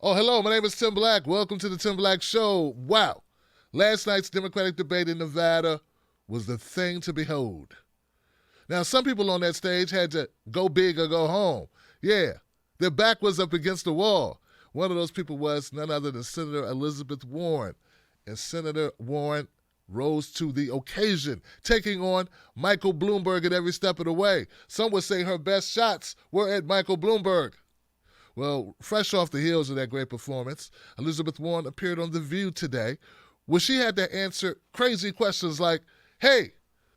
Oh, hello, my name is Tim Black. Welcome to the Tim Black Show. Wow. Last night's Democratic debate in Nevada was the thing to behold. Now, some people on that stage had to go big or go home. Yeah, their back was up against the wall. One of those people was none other than Senator Elizabeth Warren. And Senator Warren rose to the occasion, taking on Michael Bloomberg at every step of the way. Some would say her best shots were at Michael Bloomberg. Well, fresh off the heels of that great performance, Elizabeth Warren appeared on The View today, where she had to answer crazy questions like, hey,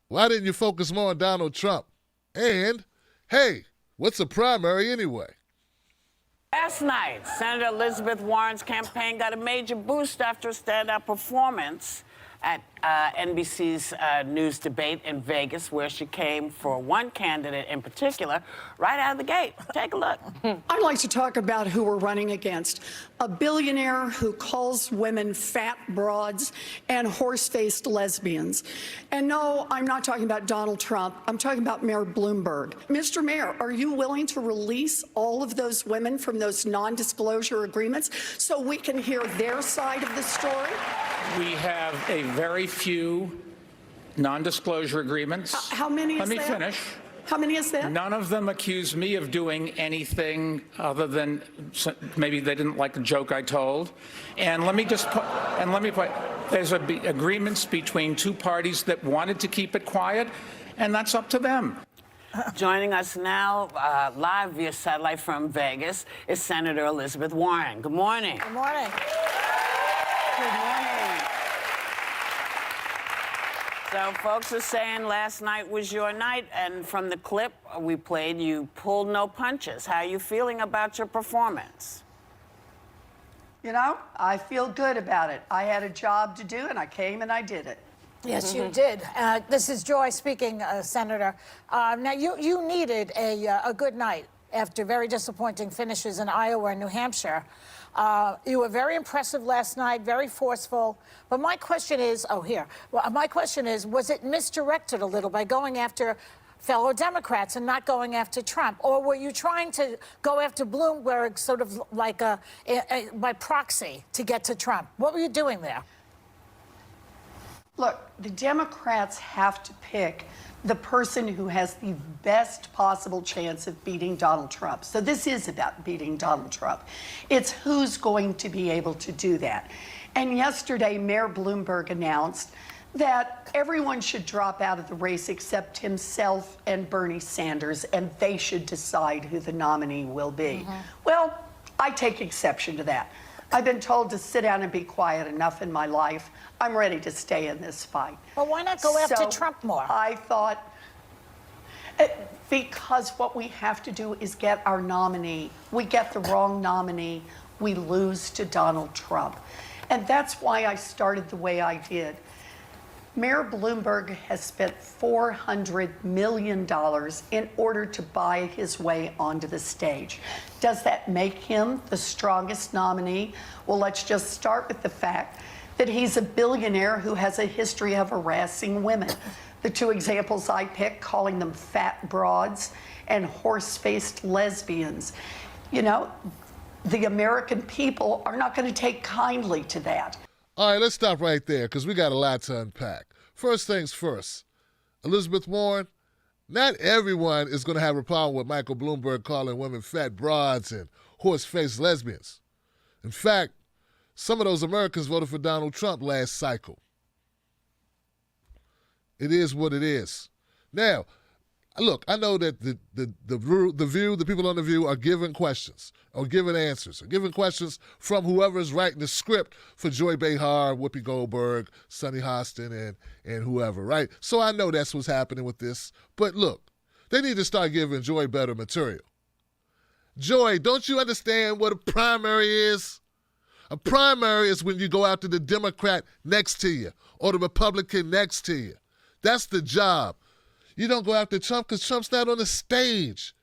why didn't you focus more on Donald Trump? And, hey, what's a primary anyway? Last night, Senator Elizabeth Warren's campaign got a major boost after a standout performance at NBC's news debate in Vegas, where she came for one candidate in particular right out of the gate. Take a look. I'd like to talk about who we're running against. A billionaire who calls women fat broads and horse-faced lesbians. And no, I'm not talking about Donald Trump. I'm talking about Mayor Bloomberg. Mr. Mayor, are you willing to release all of those women from those non-disclosure agreements so we can hear their side of the story? We have a very few non-disclosure agreements. How many is Let me that? finish. How many is that? None of them accuse me of doing anything other than maybe they didn't like the joke I told. And let me put, there's agreements between two parties that wanted to keep it quiet, and that's up to them. Joining us now live via satellite from Vegas is Senator Elizabeth Warren. Good morning. Good morning. Good morning. So folks are saying last night was your night, and from the clip we played, you pulled no punches. How are you feeling about your performance? You know, I feel good about it. I had a job to do, and I came and I did it. Yes, you did. This is Joy speaking, Senator. Now, you needed a good night after very disappointing finishes in Iowa and New Hampshire. You were very impressive last night, very forceful. But my question is, was it misdirected a little by going after fellow Democrats and not going after Trump? Or were you trying to go after Bloomberg sort of like by proxy to get to Trump? What were you doing there? Look, the Democrats have to pick the person who has the best possible chance of beating Donald Trump. So this is about beating Donald Trump. It's who's going to be able to do that. And yesterday, Mayor Bloomberg announced that everyone should drop out of the race except himself and Bernie Sanders, and they should decide who the nominee will be. Well, I take exception to that. I've been told to sit down and be quiet enough in my life. I'm ready to stay in this fight. Well, why not go after Trump more? I thought, because what we have to do is get our nominee. We get the wrong nominee, we lose to Donald Trump. And that's why I started the way I did. Mayor Bloomberg has spent $400 million in order to buy his way onto the stage. Does that make him the strongest nominee? Well, let's just start with the fact that he's a billionaire who has a history of harassing women. The two examples I picked, calling them fat broads and horse-faced lesbians. You know, the American people are not going to take kindly to that. All right, let's stop right there because we got a lot to unpack. First things first, Elizabeth Warren, not everyone is going to have a problem with Michael Bloomberg calling women fat broads and horse-faced lesbians. In fact, some of those Americans voted for Donald Trump last cycle. It is what it is. Now, look, I know that the View, the people on The View are giving questions or giving answers or giving questions from whoever's writing the script for Joy Behar, Whoopi Goldberg, Sonny Hostin, and whoever, right? So I know that's what's happening with this. But look, they need to start giving Joy better material. Joy, don't you understand what a primary is? A primary is when you go after the Democrat next to you or the Republican next to you. That's the job. You don't go after Trump because Trump's not on the stage.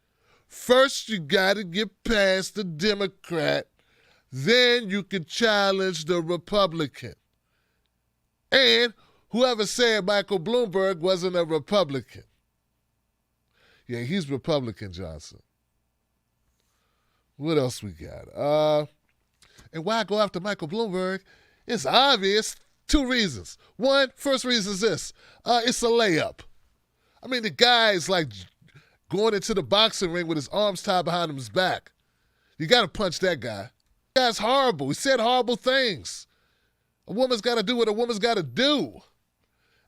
First, you got to get past the Democrat. Then you can challenge the Republican. And whoever said Michael Bloomberg wasn't a Republican. Yeah, he's Republican, Johnson. What else we got? And why go after Michael Bloomberg? It's obvious. 2 reasons. First reason is this. It's a layup. I mean, the guy is like going into the boxing ring with his arms tied behind his back. You got to punch that guy. The guy's horrible. He said horrible things. A woman's got to do what a woman's got to do.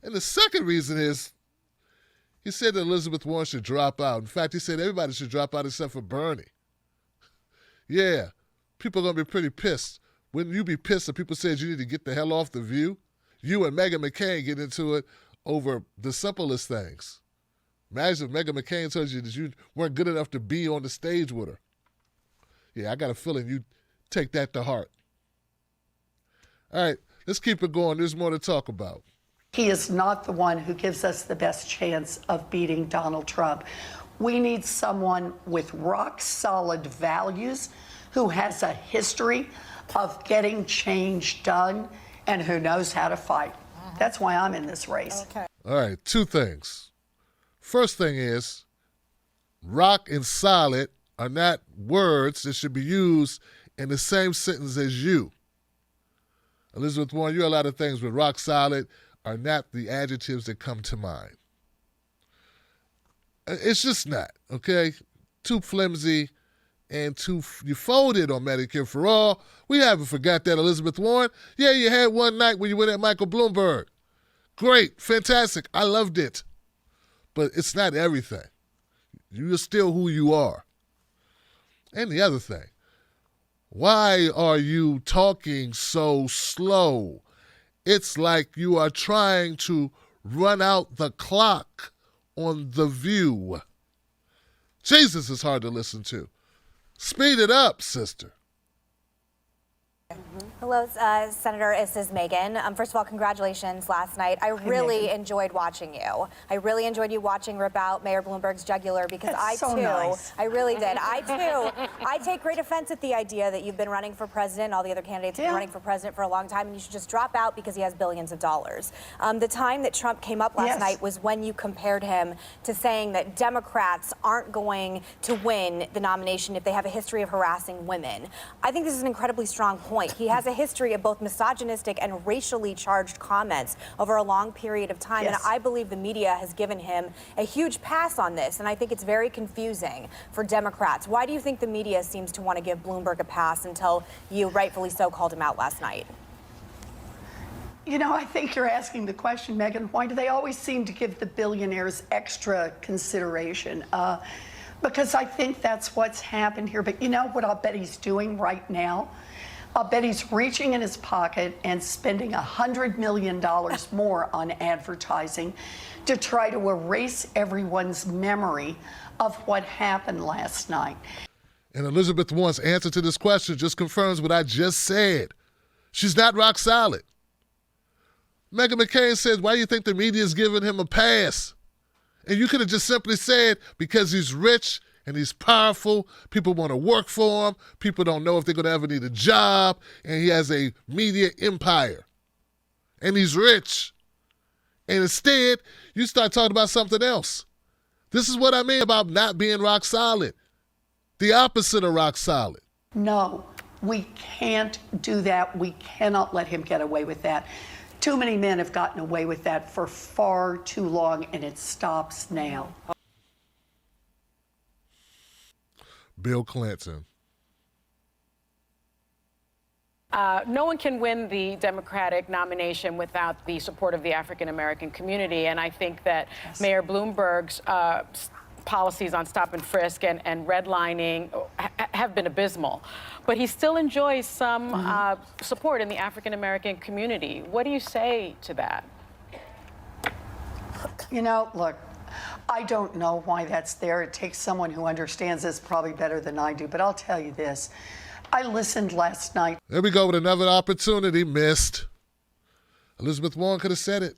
And the second reason is he said that Elizabeth Warren should drop out. In fact, he said everybody should drop out except for Bernie. Yeah, people are going to be pretty pissed. Wouldn't you be pissed if people said you need to get the hell off The View? You and Meghan McCain get into it over the simplest things. Imagine if Meghan McCain told you that you weren't good enough to be on the stage with her. Yeah, I got a feeling you take that to heart. All right, let's keep it going. There's more to talk about. He is not the one who gives us the best chance of beating Donald Trump. We need someone with rock-solid values who has a history of getting change done and who knows how to fight. That's why I'm in this race. Okay. All right, 2 things. First thing is, rock and solid are not words that should be used in the same sentence as you. Elizabeth Warren, you're a lot of things, but rock solid are not the adjectives that come to mind. It's just not, okay? Too flimsy and you folded on Medicare for All. We haven't forgot that, Elizabeth Warren. Yeah, you had one night when you went at Michael Bloomberg. Great, fantastic, I loved it. But it's not everything. You're still who you are. And the other thing, why are you talking so slow? It's like you are trying to run out the clock on The View. Jesus is hard to listen to. Speed it up, sister. Hello, Senator. This is Meghan. First of all, congratulations last night. I really enjoyed watching you. I really enjoyed you watching rip out Mayor Bloomberg's jugular because That's so nice. I really did. I take great offense at the idea that you've been running for president. All the other candidates have been running for president for a long time, and you should just drop out because he has billions of dollars. The time that Trump came up last night was when you compared him to saying that Democrats aren't going to win the nomination if they have a history of harassing women. I think this is an incredibly strong point. He has a history of both misogynistic and racially charged comments over a long period of time, and I believe the media has given him a huge pass on this, and I think it's very confusing for Democrats. Why do you think the media seems to want to give Bloomberg a pass until you rightfully so called him out last night? You know, I think you're asking the question, Meghan, why do they always seem to give the billionaires extra consideration? Because I think that's what's happened here. But you know what I'll bet he's doing right now? I'll bet he's reaching in his pocket and spending $100 million more on advertising to try to erase everyone's memory of what happened last night. And Elizabeth Warren's answer to this question just confirms what I just said. She's not rock solid. Meghan McCain says, why do you think the media is giving him a pass? And you could have just simply said, because he's rich and he's powerful, people want to work for him, people don't know if they're going to ever need a job, and he has a media empire. And he's rich. And instead, you start talking about something else. This is what I mean about not being rock solid. The opposite of rock solid. No, we can't do that. We cannot let him get away with that. Too many men have gotten away with that for far too long, and it stops now. Bill Clinton. No one can win the Democratic nomination without the support of the African American community. And I think that Mayor Bloomberg's policies on stop and frisk and redlining have been abysmal. But he still enjoys some support in the African American community. What do you say to that? You know, look, I don't know why that's there. It takes someone who understands this probably better than I do. But I'll tell you this. I listened last night. There we go with another opportunity missed. Elizabeth Warren could have said it.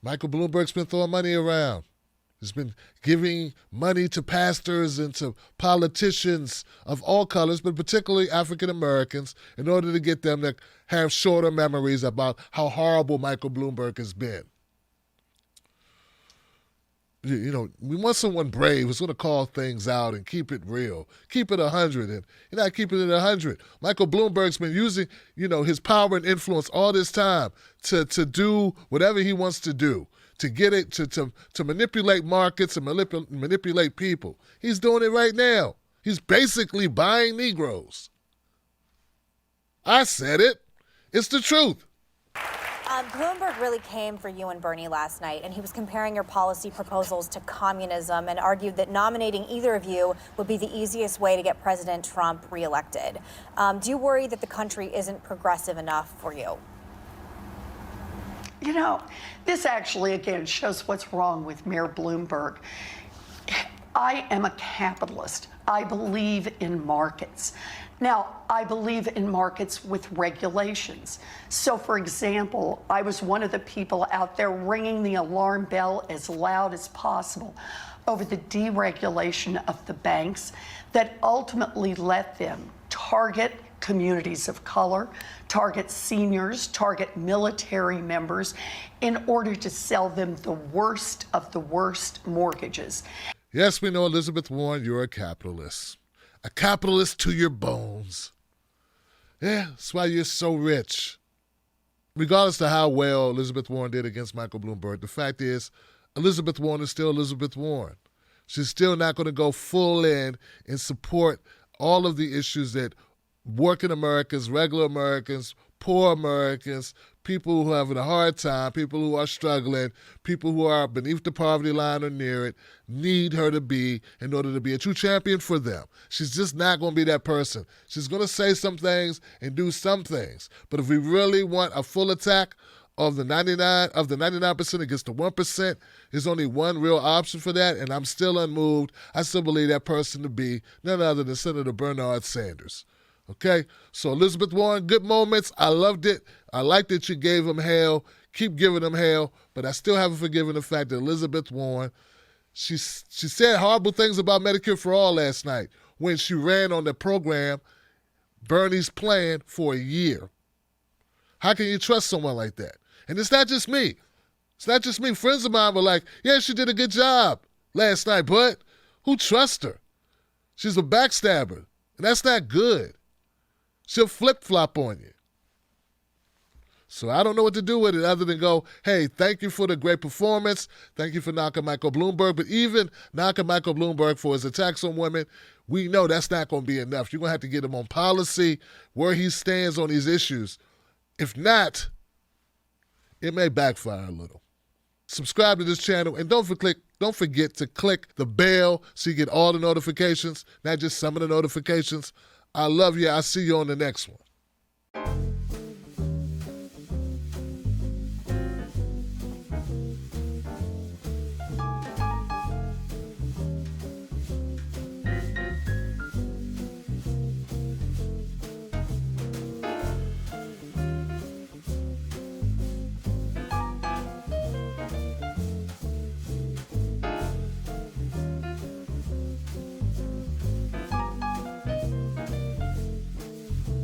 Michael Bloomberg's been throwing money around. He's been giving money to pastors and to politicians of all colors, but particularly African Americans, in order to get them to have shorter memories about how horrible Michael Bloomberg has been. We want someone brave who's going to call things out and keep it real. Keep it 100, and you're not keeping it 100. Michael Bloomberg's been using, his power and influence all this time to do whatever he wants to do, to get it, to manipulate markets and manipulate people. He's doing it right now. He's basically buying Negroes. I said it. It's the truth. Bloomberg really came for you and Bernie last night, and he was comparing your policy proposals to communism and argued that nominating either of you would be the easiest way to get President Trump reelected. Do you worry that the country isn't progressive enough for you? This actually, again, shows what's wrong with Mayor Bloomberg. I am a capitalist. I believe in markets. Now, I believe in markets with regulations. So, for example, I was one of the people out there ringing the alarm bell as loud as possible over the deregulation of the banks that ultimately let them target communities of color, target seniors, target military members in order to sell them the worst of the worst mortgages. Yes, we know, Elizabeth Warren, you're a capitalist. A capitalist to your bones. Yeah, that's why you're so rich. Regardless of how well Elizabeth Warren did against Michael Bloomberg, the fact is Elizabeth Warren is still Elizabeth Warren. She's still not going to go full in and support all of the issues that working Americans, regular Americans, poor Americans, people who are having a hard time, people who are struggling, people who are beneath the poverty line or near it, need her to be in order to be a true champion for them. She's just not going to be that person. She's going to say some things and do some things. But if we really want a full attack of the 99% against the 1%, there's only one real option for that, and I'm still unmoved. I still believe that person to be none other than Senator Bernard Sanders. Okay? So Elizabeth Warren, good moments. I loved it. I liked that you gave him hell. Keep giving him hell. But I still haven't forgiven the fact that Elizabeth Warren, she said horrible things about Medicare for All last night when she ran on the program, Bernie's plan, for a year. How can you trust someone like that? And it's not just me. It's not just me. Friends of mine were like, yeah, she did a good job last night, but who trusts her? She's a backstabber, and that's not good. She'll flip-flop on you. So I don't know what to do with it other than go, hey, thank you for the great performance. Thank you for knocking Michael Bloomberg. But even knocking Michael Bloomberg for his attacks on women, we know that's not going to be enough. You're going to have to get him on policy, where he stands on these issues. If not, it may backfire a little. Subscribe to this channel, and don't forget to click the bell so you get all the notifications, not just some of the notifications. I love you. I'll see you on the next one.